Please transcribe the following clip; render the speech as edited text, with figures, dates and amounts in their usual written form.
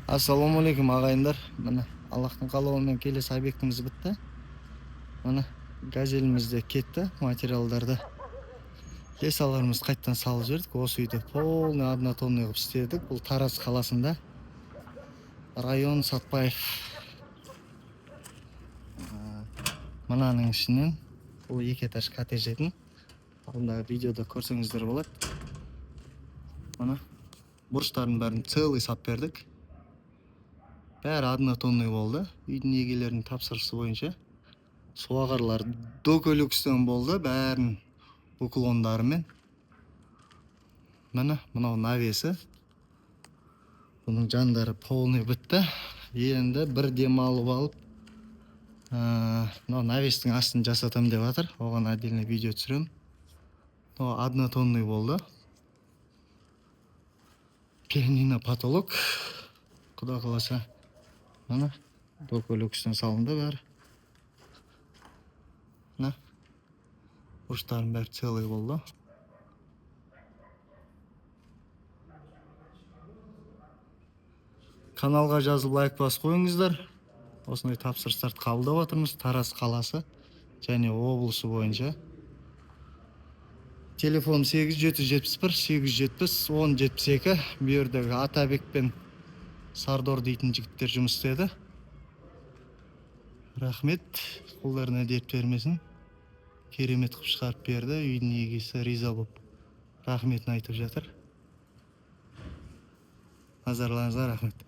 Ассалаумағалейкум ағайындар. Міне Аллахтың қалауымен келесі объектіміз бітті. Міне газелімізде кетті материалдарды. Лесаларымызды қайттан салып жібердік. Осы үйде полный однотонный қылып істедік. Бұл Тараз қаласында. Район Сатпаев. Мынаның ішінен бұл 2 этаж коттедж етін. Алдындағы видеода көрсеңіздер болады. Мына бұрыштардың бәрін целый сап бердік. Бәрі однотонный болды. Үйдің егелерінің тапсырысы бойынша. Суағарлар докөлікстен болды. Бәрін уклондарымен. Міне мынау навесі. Бұның жандары полный бітті. Енді бір дем алып алып, мынау навестің астын жасатам деп жатыр. Оған отдельно видео түсірем. Мынау однотонный болды. Пианино потолок. Құда қаласа. Мына докөлікстен салынды бәрі. Мына бұрыштардың бәрі целый болды. Каналға жазылып лайк басып қойыңыздар. Осындай тапсырыстарды қабылдап отырмыз. Тараз қаласы және облысы бойынша. Телефон 8771 870 1072. Bu yerdегі Атабек пен Сардор дейтін жігіттер жұмыс істеді. Рахмет, қолдарына дерт бермесін. Керемет қып шығарып берді. Үйдің егесі риза болып рахметін айтып жатыр. Назарларыңызға рахмет.